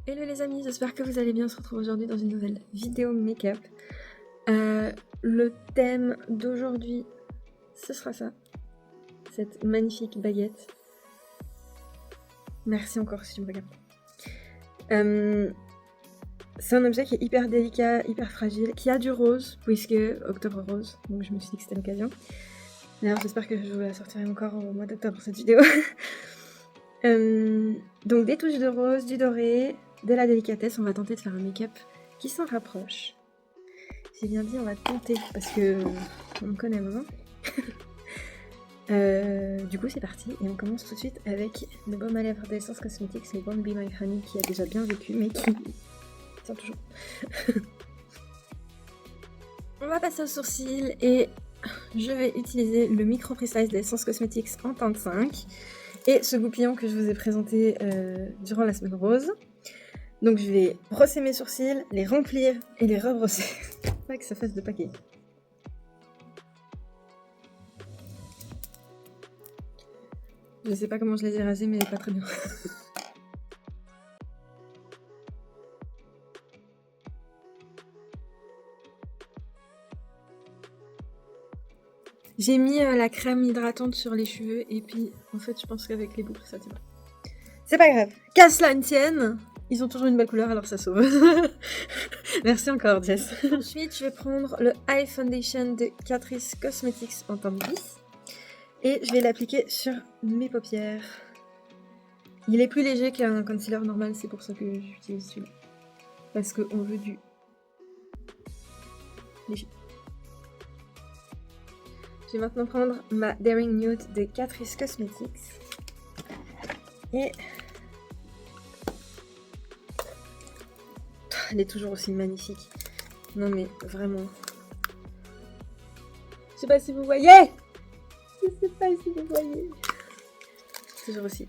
Hello les amis, j'espère que vous allez bien. On se retrouve aujourd'hui dans une nouvelle vidéo make-up. Le thème d'aujourd'hui, ce sera ça. Cette magnifique baguette. Merci encore si tu me regardes. C'est un objet qui est hyper délicat, hyper fragile, qui a du rose, puisque octobre rose, donc je me suis dit que c'était l'occasion. D'ailleurs, j'espère que je vous la sortirai encore au mois d'octobre cette vidéo. Donc des touches de rose, du doré, de la délicatesse. On va tenter de faire un make-up qui s'en rapproche. J'ai bien dit on va tenter parce que on me connaît maintenant. Du coup c'est parti et on commence tout de suite avec le baume à lèvres d'Essence Cosmetics, le Won't Be My Honey qui a déjà bien vécu mais qui tient toujours. On va passer aux sourcils et je vais utiliser le Micro Precise d'Essence Cosmetics en teinte 5 et ce goupillon que je vous ai présenté durant la semaine rose. Donc je vais brosser mes sourcils, les remplir et les rebrosser. Pas que ça fasse de paquet. Je sais pas comment je les ai rasés mais pas très bien. J'ai mis la crème hydratante sur les cheveux et puis en fait je pense qu'avec les boucles ça tient. C'est pas grave. Qu'à cela ne tienne, ils ont toujours une belle couleur alors ça sauve. Merci encore Jess. Ensuite je vais prendre le Eye Foundation de Catrice Cosmetics en teinte 10 et je vais l'appliquer sur mes paupières. Il est plus léger qu'un concealer normal, c'est pour ça que j'utilise celui-là. Parce qu'on veut du léger. Je vais maintenant prendre ma Daring Nude de Catrice Cosmetics. Et elle est toujours aussi magnifique. Non mais vraiment. Je sais pas si vous voyez. Je sais pas si vous voyez. Toujours aussi.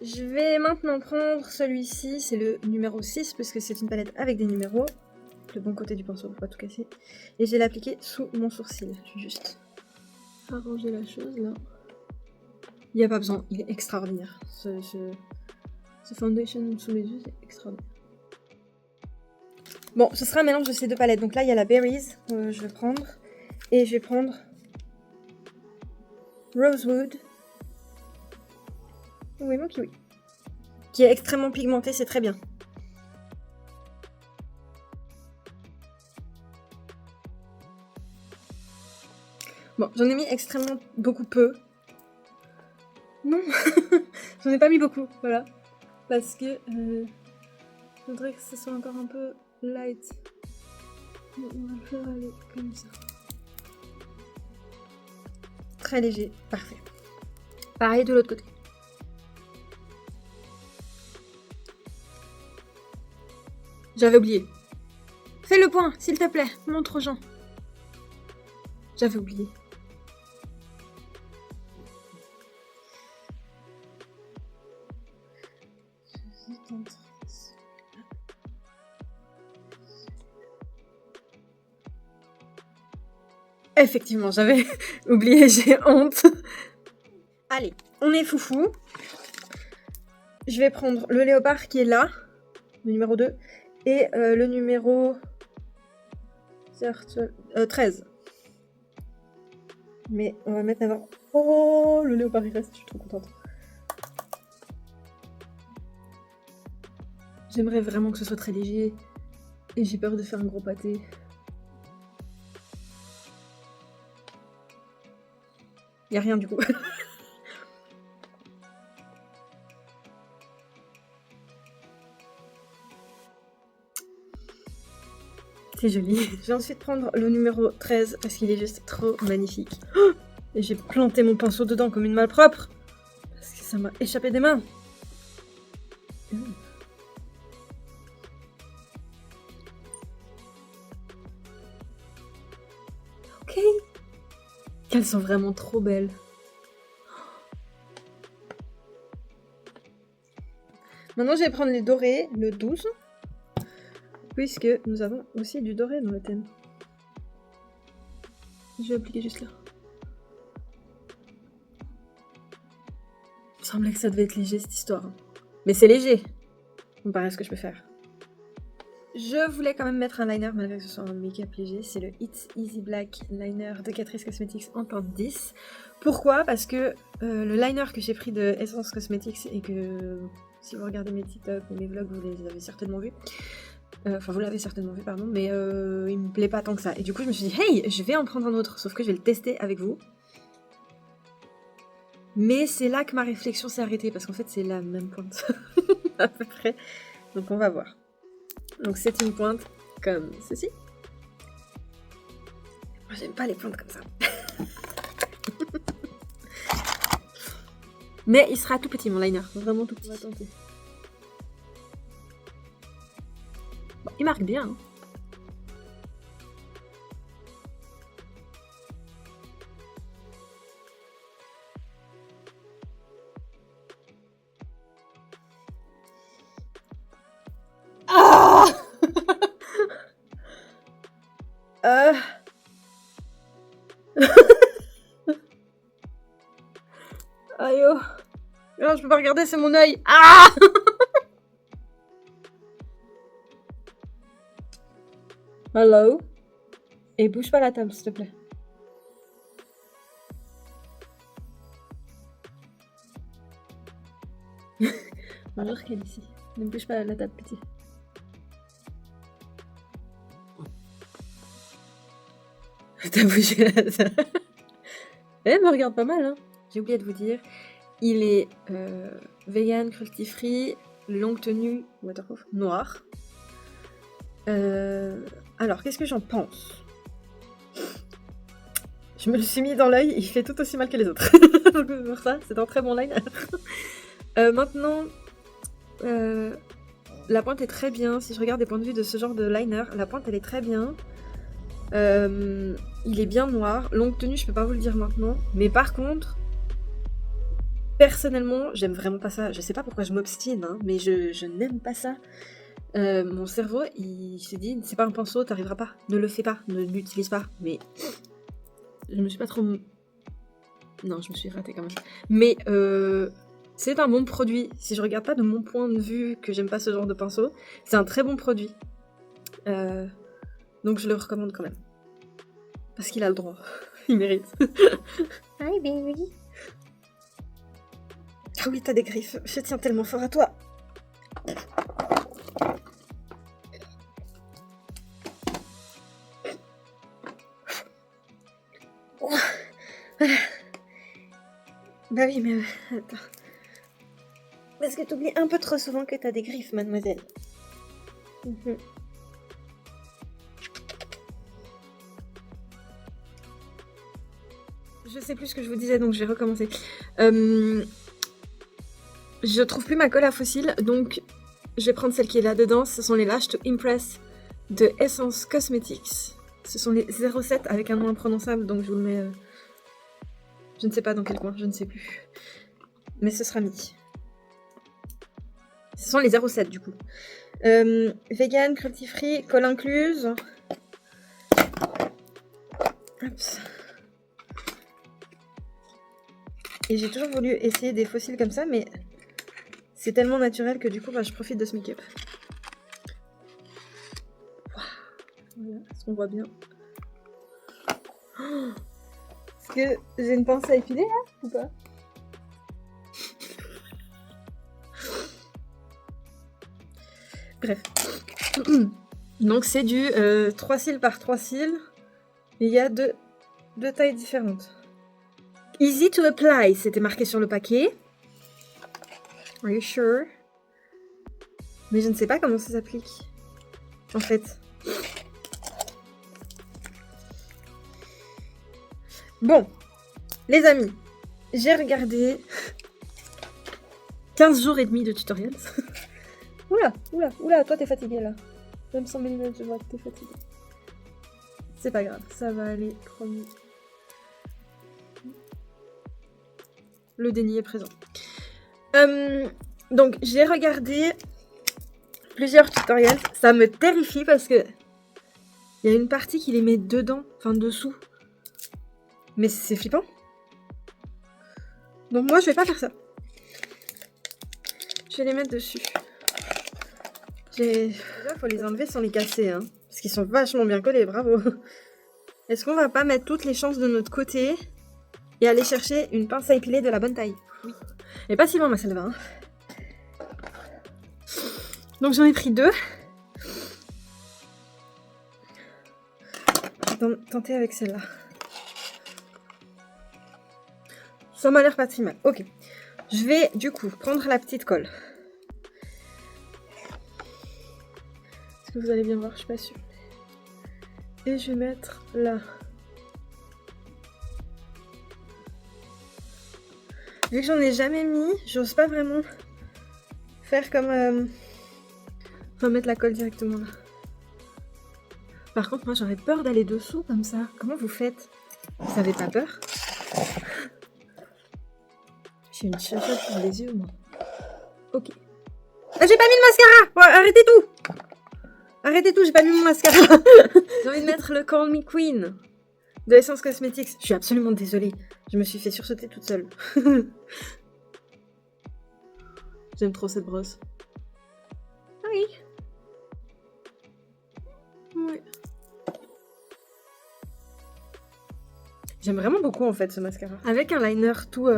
Je vais maintenant prendre celui-ci, c'est le numéro 6 parce que c'est une palette avec des numéros. Le bon côté du pinceau pour pas tout casser. Et je vais l'appliquer sous mon sourcil. Je vais juste arranger la chose là. Il n'y a pas besoin, il est extraordinaire. Ce foundation sous mes yeux, c'est extraordinaire. Bon, ce sera un mélange de ces deux palettes. Donc là, il y a la Berries, je vais prendre. Et je vais prendre Rosewood. Oui, mon kiwi. Qui est extrêmement pigmenté, c'est très bien. Bon, j'en ai mis extrêmement beaucoup peu. Non, j'en ai pas mis beaucoup, voilà. Parce que je voudrais que ce soit encore un peu light. Mais on va le faire aller comme ça. Très léger, parfait. Pareil de l'autre côté. J'avais oublié. Fais le point, s'il te plaît, montre aux gens. J'avais oublié. Effectivement, j'avais oublié, j'ai honte. Allez, on est foufou. Je vais prendre le léopard qui est là, le numéro 2, et le numéro 13. Mais on va mettre d'abord... Oh, le léopard il reste, je suis trop contente. J'aimerais vraiment que ce soit très léger, et j'ai peur de faire un gros pâté. Y a rien du coup. C'est joli. Je vais ensuite prendre le numéro 13 parce qu'il est juste trop magnifique. Oh, et j'ai planté mon pinceau dedans comme une malpropre. Parce que ça m'a échappé des mains. Ok. Qu'elles sont vraiment trop belles. Maintenant, je vais prendre les dorés, le 12. Puisque nous avons aussi du doré dans le thème. Je vais appliquer juste là. Il me semblait que ça devait être léger cette histoire. Mais c'est léger. comparé à ce que je peux faire. Je voulais quand même mettre un liner malgré que ce soit un make-up léger. C'est le It's Easy Black Liner de Catrice Cosmetics en teinte 10. Pourquoi? Parce que le liner que j'ai pris de Essence Cosmetics et que si vous regardez mes TikTok ou mes vlogs, vous les avez certainement vus. Enfin, vous l'avez certainement vu, pardon, mais il me plaît pas tant que ça. Et du coup, je me suis dit, hey, je vais en prendre un autre, sauf que je vais le tester avec vous. Mais c'est là que ma réflexion s'est arrêtée, parce qu'en fait, c'est la même pointe, à peu près. Donc, on va voir. Donc, c'est une pointe comme ceci. Moi, j'aime pas les pointes comme ça. Mais il sera tout petit, mon liner. Vraiment tout petit. On va tenter. Bon, il marque bien. Hein. Ah Aïe oh. Non, je peux pas regarder, c'est mon œil. Ah Hello. Et bouge pas la table, s'il te plaît. Bonjour, Calici. Ne bouge pas la table, pitié. T'as bougé la table. Elle me regarde pas mal, hein. J'ai oublié de vous dire. Il est vegan, cruelty free, longue tenue, waterproof, noir. Alors, qu'est-ce que j'en pense? Je me le suis mis dans l'œil, il fait tout aussi mal que les autres. Donc pour ça, c'est un très bon liner. Maintenant, la pointe est très bien. Si je regarde des points de vue de ce genre de liner, la pointe elle est très bien. Il est bien noir. Longue tenue, je peux pas vous le dire maintenant. Mais par contre, personnellement, j'aime vraiment pas ça. Je sais pas pourquoi je m'obstine, hein, mais je n'aime pas ça. Mon cerveau, il s'est dit, c'est pas un pinceau, t'arriveras pas. Ne le fais pas, ne l'utilise pas. Mais je me suis pas trop... Non, je me suis ratée quand même. Mais c'est un bon produit. Si je regarde pas de mon point de vue que j'aime pas ce genre de pinceau, c'est un très bon produit. Donc je le recommande quand même. Parce qu'il a le droit. Il mérite. Hi baby. Ah oui, t'as des griffes. Je tiens tellement fort à toi. Voilà. Bah oui, mais attends. Parce que t'oublies un peu trop souvent que t'as des griffes, mademoiselle. Je sais plus ce que je vous disais, donc je vais recommencer. Je trouve plus ma colle à fossiles, donc je vais prendre celle qui est là-dedans. Ce sont les Lash to Impress de Essence Cosmetics. Ce sont les 07 avec un nom imprononçable, donc je vous le mets... Je ne sais pas dans quel coin, je ne sais plus. Mais ce sera mis. Ce sont les 07 du coup. Vegan, cruelty free, colle incluse. Oups. Et j'ai toujours voulu essayer des fossiles comme ça, mais c'est tellement naturel que du coup, bah, je profite de ce make-up. Voilà, est-ce qu'on voit bien? Oh, est-ce que j'ai une pince à épiler là ou pas? Bref. Donc c'est du 3 cils par 3 cils. Et il y a deux tailles différentes. Easy to apply, c'était marqué sur le paquet. Are you sure? Mais je ne sais pas comment ça s'applique. En fait. Bon, les amis, j'ai regardé 15 jours et demi de tutoriels. Oula, toi t'es fatiguée là. Même sans mes lunettes, je vois que t'es fatiguée. C'est pas grave, ça va aller, promis. Le déni est présent. Donc j'ai regardé plusieurs tutoriels. Ça me terrifie parce que il y a une partie qui les met dedans, enfin dessous. Mais c'est flippant. Donc moi je vais pas faire ça. Je vais les mettre dessus. Déjà, faut les enlever sans les casser, hein. Parce qu'ils sont vachement bien collés, bravo. Est-ce qu'on va pas mettre toutes les chances de notre côté et aller chercher une pince à épiler de la bonne taille? Oui. Et pas si loin ma salle de bain. Donc j'en ai pris 2. Je vais tenter avec celle-là. Ça m'a l'air pas si mal. Ok. Je vais du coup prendre la petite colle. Est-ce que vous allez bien voir? Je suis pas sûre. Et je vais mettre là. Vu que j'en ai jamais mis, j'ose pas vraiment faire comme... Enfin, mettre la colle directement là. Par contre, moi j'aurais peur d'aller dessous comme ça. Comment vous faites? Vous avez pas peur? J'ai une chachotte sur les yeux, moi. Ok. Ah, j'ai pas mis de mascara! Ouais, arrêtez tout! Arrêtez tout, j'ai pas mis mon mascara. J'ai envie de mettre le Call Me Queen de Essence Cosmetics. Je suis absolument désolée. Je me suis fait sursauter toute seule. J'aime trop cette brosse. Oui. Oui. J'aime vraiment beaucoup en fait ce mascara. Avec un liner tout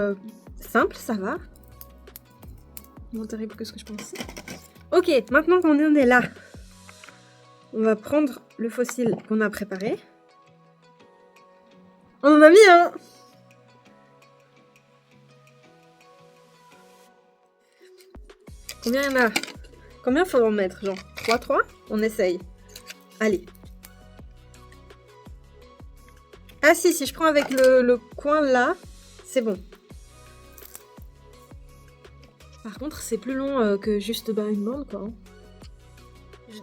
simple, ça va. Moins terrible que ce que je pensais. Ok, maintenant qu'on en est là, on va prendre le faux cil qu'on a préparé. On en a mis un. Combien il y en a? Combien faut en mettre? Genre 3? On essaye. Allez. Ah si je prends avec le coin là, c'est bon. Par contre, c'est plus long que juste une bande, quoi.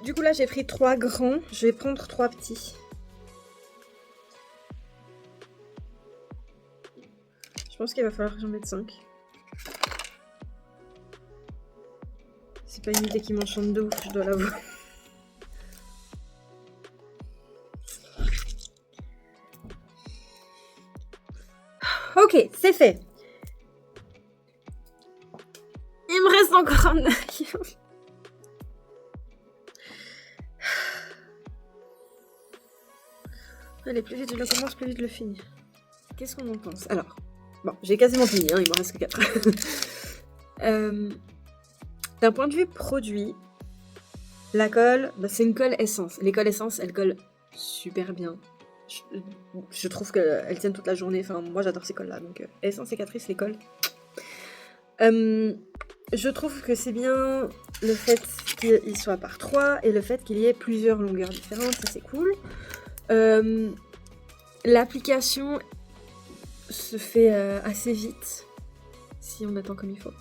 Du coup, là, j'ai pris 3 grands. Je vais prendre 3 petits. Je pense qu'il va falloir que j'en mette 5. C'est pas une idée qui m'enchante de ouf, je dois l'avouer. Ok, c'est fait. Il me reste encore un œil. Allez, plus vite je le commence, plus vite je le finis. Qu'est-ce qu'on en pense? Alors, bon, j'ai quasiment fini, hein, il me reste que 4. D'un point de vue produit, la colle, c'est une colle essence. Les colles essence, elles collent super bien. Je trouve qu'elles tiennent toute la journée. Enfin, moi j'adore ces colles-là. Donc, essence sécatrice, les colles. Je trouve que c'est bien le fait qu'il soit par 3 et le fait qu'il y ait plusieurs longueurs différentes. Ça, c'est cool. L'application se fait assez vite si on attend comme il faut.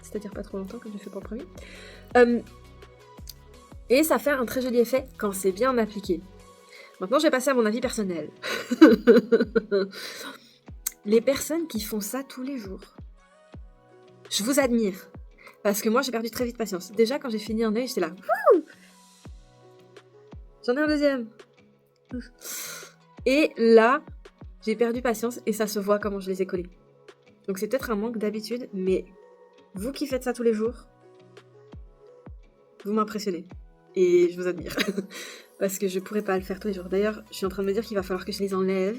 C'est-à-dire pas trop longtemps comme j'ai fait pour le premier. Et ça fait un très joli effet quand c'est bien appliqué. Maintenant, je vais passer à mon avis personnel. Les personnes qui font ça tous les jours, je vous admire. Parce que moi, j'ai perdu très vite patience. Déjà, quand j'ai fini un œil, j'étais là. Wouh, j'en ai un deuxième. Et là, j'ai perdu patience et ça se voit comment je les ai collés. Donc c'est peut-être un manque d'habitude, mais vous qui faites ça tous les jours, vous m'impressionnez. Et je vous admire. Parce que je pourrais pas le faire tous les jours. D'ailleurs, je suis en train de me dire qu'il va falloir que je les enlève.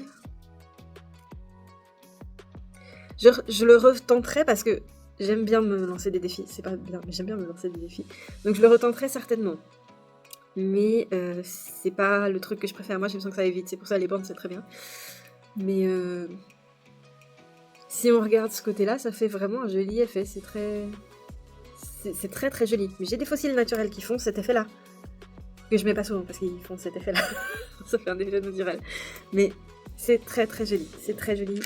Je le retenterai parce que j'aime bien me lancer des défis. C'est pas bien, mais j'aime bien me lancer des défis. Donc je le retenterai certainement. Mais c'est pas le truc que je préfère. Moi, j'ai besoin que ça aille vite. C'est pour ça les bandes, c'est très bien. Mais si on regarde ce côté-là, ça fait vraiment un joli effet. C'est très très joli. Mais j'ai des fossiles naturels qui font cet effet-là. Que je mets pas souvent parce qu'ils font cet effet-là. Ça fait un effet naturel. Mais c'est très très joli. C'est très joli.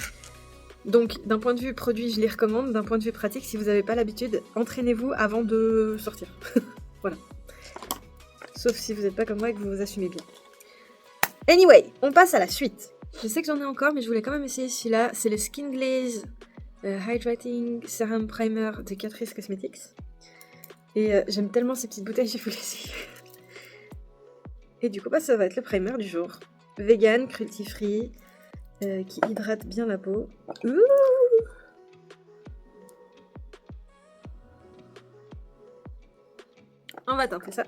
Donc, d'un point de vue produit, je les recommande. D'un point de vue pratique, si vous n'avez pas l'habitude, entraînez-vous avant de sortir. Voilà. Sauf si vous n'êtes pas comme moi et que vous vous assumez bien. Anyway, on passe à la suite. Je sais que j'en ai encore, mais je voulais quand même essayer celui-là. C'est le Skin Glaze Hydrating Serum Primer de Catrice Cosmetics. Et j'aime tellement ces petites bouteilles, j'ai voulu essayer. Et du coup, ça va être le primer du jour. Vegan, cruelty-free, qui hydrate bien la peau. Ouh, On va tenter ça.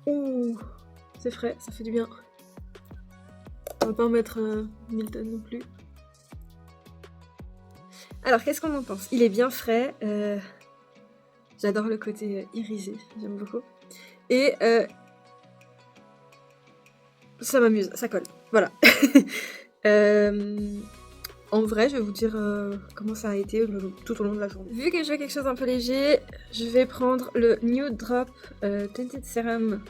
Ouh, c'est frais, ça fait du bien. On va pas en mettre 1000 tonnes non plus. Alors, qu'est-ce qu'on en pense? Il est bien frais. J'adore le côté irisé, j'aime beaucoup. Et ça m'amuse, ça colle. Voilà. En vrai, je vais vous dire comment ça a été tout au long de la journée. Vu que je veux quelque chose d'un peu léger, je vais prendre le Nude Drop Tinted Serum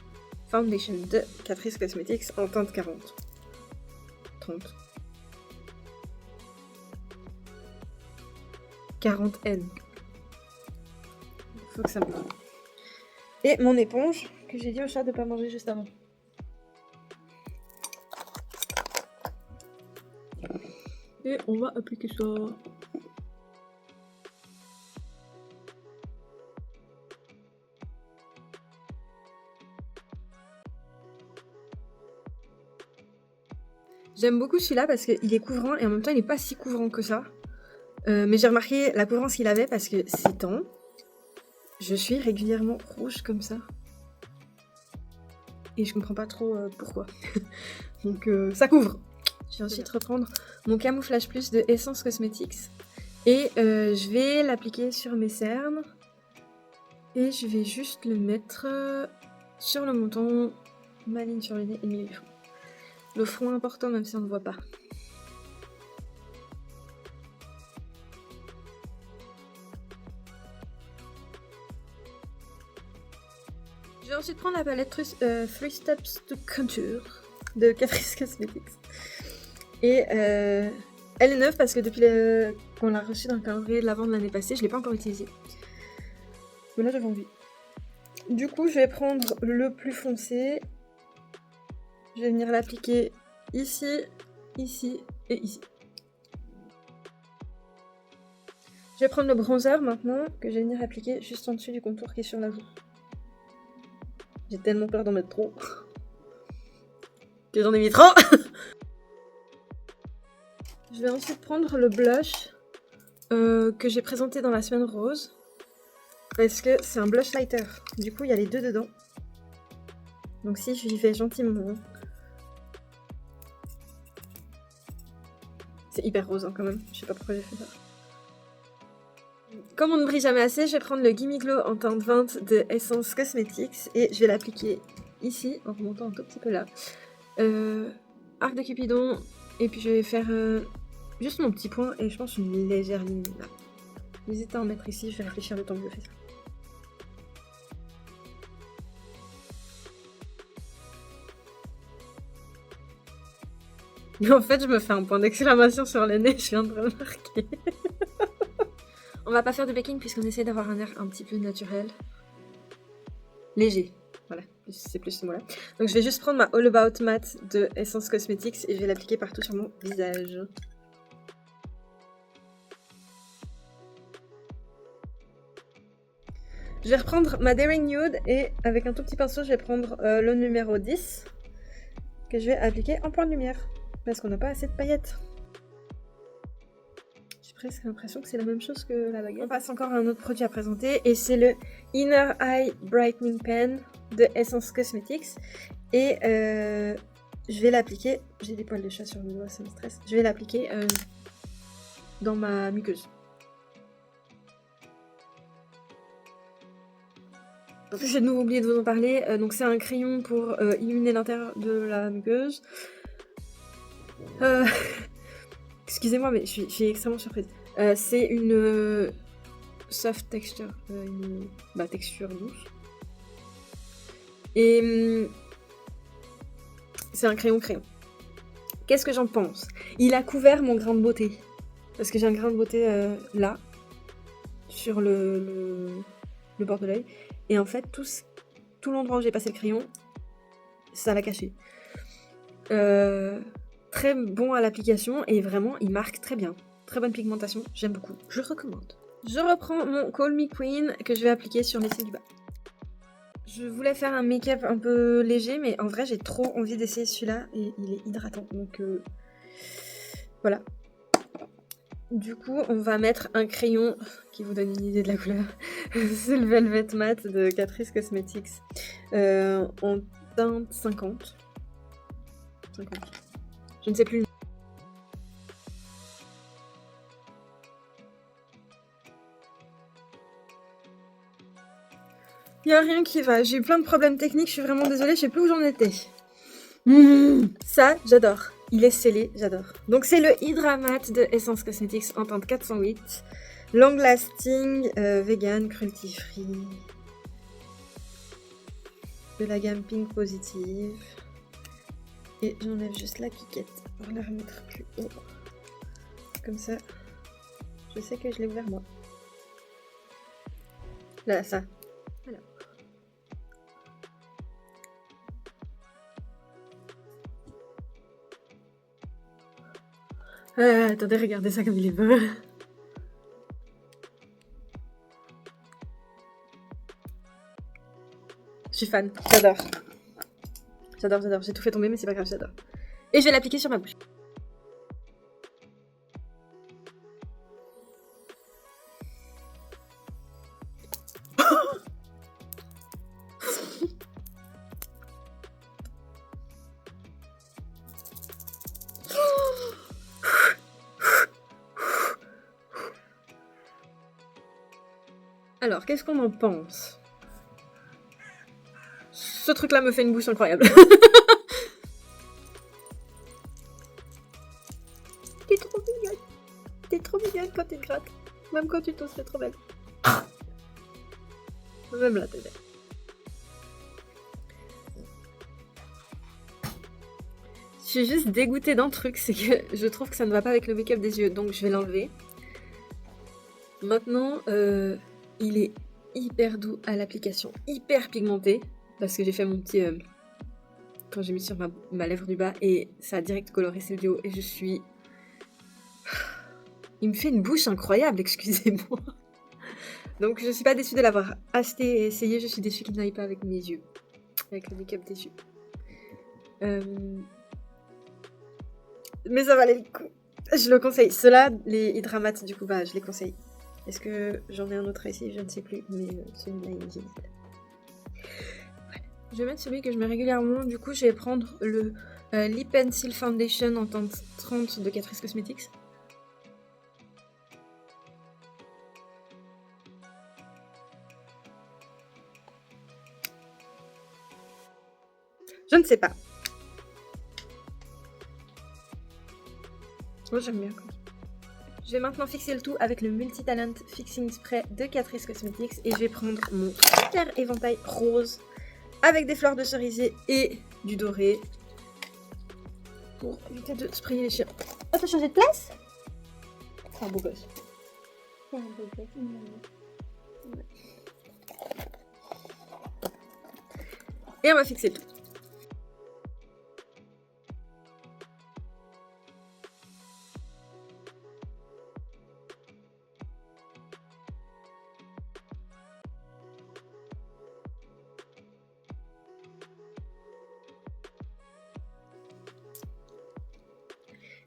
Foundation de Catrice Cosmetics en teinte 40. 30. 40N. Faut que ça me parle. Et mon éponge, que j'ai dit au chat de pas manger juste avant. Et on va appliquer ça. J'aime beaucoup celui-là parce qu'il est couvrant et en même temps il n'est pas si couvrant que ça. Mais j'ai remarqué la couvrance qu'il avait parce que ces temps, je suis régulièrement rouge comme ça. Et je comprends pas trop pourquoi. Donc ça couvre. Je vais ensuite reprendre mon Camouflage Plus de Essence Cosmetics. Et je vais l'appliquer sur mes cernes. Et je vais juste le mettre sur le menton, ma ligne sur le nez et le milieu du front. Le front important même si on ne voit pas. Je vais ensuite prendre la palette Three Steps to Contour de Catrice Cosmetics. Et elle est neuve parce que depuis qu'on l'a reçue dans le calendrier de l'avant de l'année passée, je ne l'ai pas encore utilisée. Mais là j'avais envie. Du coup je vais prendre le plus foncé. Je vais venir l'appliquer ici, ici et ici. Je vais prendre le bronzer maintenant que je vais venir appliquer juste en dessus du contour qui est sur la joue. J'ai tellement peur d'en mettre trop que j'en ai mis trop. Je vais ensuite prendre le blush que j'ai présenté dans la semaine rose parce que c'est un blush lighter. Du coup, il y a les deux dedans. Donc si je lui fais gentiment. C'est hyper rose hein, quand même. Je sais pas pourquoi j'ai fait ça. Comme on ne brille jamais assez, je vais prendre le Gimme Glow en teinte 20 de Essence Cosmetics et je vais l'appliquer ici en remontant un tout petit peu là. Arc de Cupidon et puis je vais faire juste mon petit point et je pense une légère ligne là. N'hésitez à en mettre ici, je vais réfléchir le temps que je fais ça. Mais en fait, je me fais un point d'exclamation sur le nez, je viens de remarquer. On va pas faire de baking puisqu'on essaie d'avoir un air un petit peu naturel. Léger. Voilà, c'est plus ce mot-là. Donc je vais juste prendre ma All About Matte de Essence Cosmetics et je vais l'appliquer partout sur mon visage. Je vais reprendre ma Daring Nude et avec un tout petit pinceau, je vais prendre le numéro 10 que je vais appliquer en point de lumière parce qu'on n'a pas assez de paillettes. J'ai presque l'impression que c'est la même chose que la baguette. On passe encore à un autre produit à présenter et c'est le Inner Eye Brightening Pen de Essence Cosmetics et je vais l'appliquer, j'ai des poils de chat sur le doigt, ça me stresse, je vais l'appliquer dans ma muqueuse. En plus j'ai de nouveau oublié de vous en parler, donc c'est un crayon pour illuminer l'intérieur de la muqueuse. Excusez-moi mais je suis extrêmement surprise. C'est une soft texture, une texture douce. Et c'est un crayon. Qu'est-ce que j'en pense? Il a couvert mon grain de beauté. Parce que j'ai un grain de beauté là, sur le bord de l'œil. Et en fait, tout l'endroit où j'ai passé le crayon, ça l'a caché. Très bon à l'application et vraiment, il marque très bien. Très bonne pigmentation, j'aime beaucoup. Je recommande. Je reprends mon Call Me Queen que je vais appliquer sur les cils du bas. Je voulais faire un make-up un peu léger, mais en vrai, j'ai trop envie d'essayer celui-là et il est hydratant. Donc voilà. Du coup, on va mettre un crayon qui vous donne une idée de la couleur. C'est le Velvet Matte de Catrice Cosmetics en teinte 50. Je ne sais plus. Il n'y a rien qui va. J'ai eu plein de problèmes techniques. Je suis vraiment désolée. Je sais plus où j'en étais. Ça, j'adore. Il est scellé, j'adore. Donc c'est le Hydra Matte de Essence Cosmetics en teinte 408. Long lasting, vegan, cruelty free. De la gamme Pink Positive. Et j'enlève juste la quiquette pour la remettre plus haut. Comme ça, je sais que je l'ai ouvert moi. Là, ça. Voilà. Attendez, regardez ça comme il est beau. Je suis fan, j'adore. J'adore, j'ai tout fait tomber mais c'est pas grave, j'adore. Et je vais l'appliquer sur ma bouche. Alors, qu'est-ce qu'on en pense? Ce truc-là me fait une bouche incroyable. T'es trop mignonne. T'es trop mignonne quand tu te grattes. Même quand tu tosses, t'es trop belle. Même là, t'es belle. Je suis juste dégoûtée d'un truc, c'est que je trouve que ça ne va pas avec le make-up des yeux, donc je vais l'enlever. Maintenant, il est hyper doux à l'application, hyper pigmenté, parce que j'ai fait mon petit... quand j'ai mis sur ma lèvre du bas, et ça a direct coloré celle du haut, et je suis... Il me fait une bouche incroyable, excusez-moi. Donc je suis pas déçue de l'avoir acheté et essayé, je suis déçue qu'il n'aille pas avec mes yeux, avec le make-up des yeux. Mais ça valait le coup. Je le conseille. Ceux-là, les Hydra Matte, du coup, bah, je les conseille. Est-ce que j'en ai un autre ici? Je ne sais plus, mais celui-là, il est génial. Voilà. Je vais mettre celui que je mets régulièrement. Du coup, je vais prendre le Lip Pencil Foundation en teinte 30 de Catrice Cosmetics. Je ne sais pas. Moi, j'aime bien. Je vais maintenant fixer le tout avec le Multi-Talent Fixing Spray de Catrice Cosmetics et je vais prendre mon super éventail rose avec des fleurs de cerisier et du doré pour éviter de sprayer les chiens. Oh, t'as changé de place? C'est un beau gosse. Et on va fixer le tout.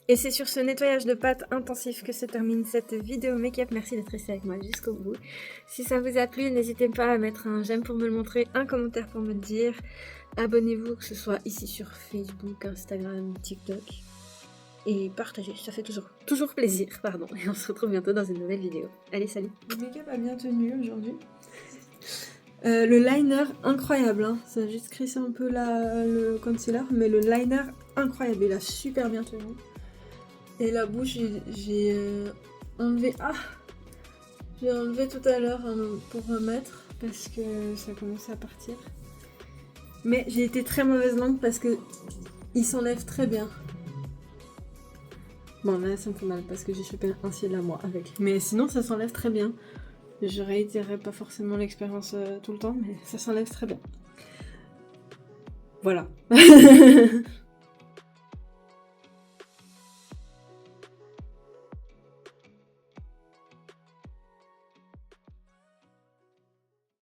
Et c'est sur ce nettoyage de pâte intensif que se termine cette vidéo make-up. Merci d'être resté avec moi jusqu'au bout. Si ça vous a plu, n'hésitez pas à mettre un j'aime pour me le montrer, un commentaire pour me le dire. Abonnez-vous, que ce soit ici sur Facebook, Instagram, TikTok. Et partagez, ça fait toujours plaisir. Pardon. Et on se retrouve bientôt dans une nouvelle vidéo. Allez, salut. Le make-up a bien tenu aujourd'hui. Le liner, incroyable. Hein. Ça a juste crissé un peu le concealer. Mais le liner, incroyable. Il a super bien tenu. Et la bouche, j'ai enlevé... Ah! J'ai enlevé tout à l'heure pour remettre parce que ça commençait à partir. Mais j'ai été très mauvaise langue parce que il s'enlève très bien. Bon, là, ça me fait mal parce que j'ai chopé un ciel à moi avec. Mais sinon, ça s'enlève très bien. Je réitérerai pas forcément l'expérience tout le temps, mais ça s'enlève très bien. Voilà.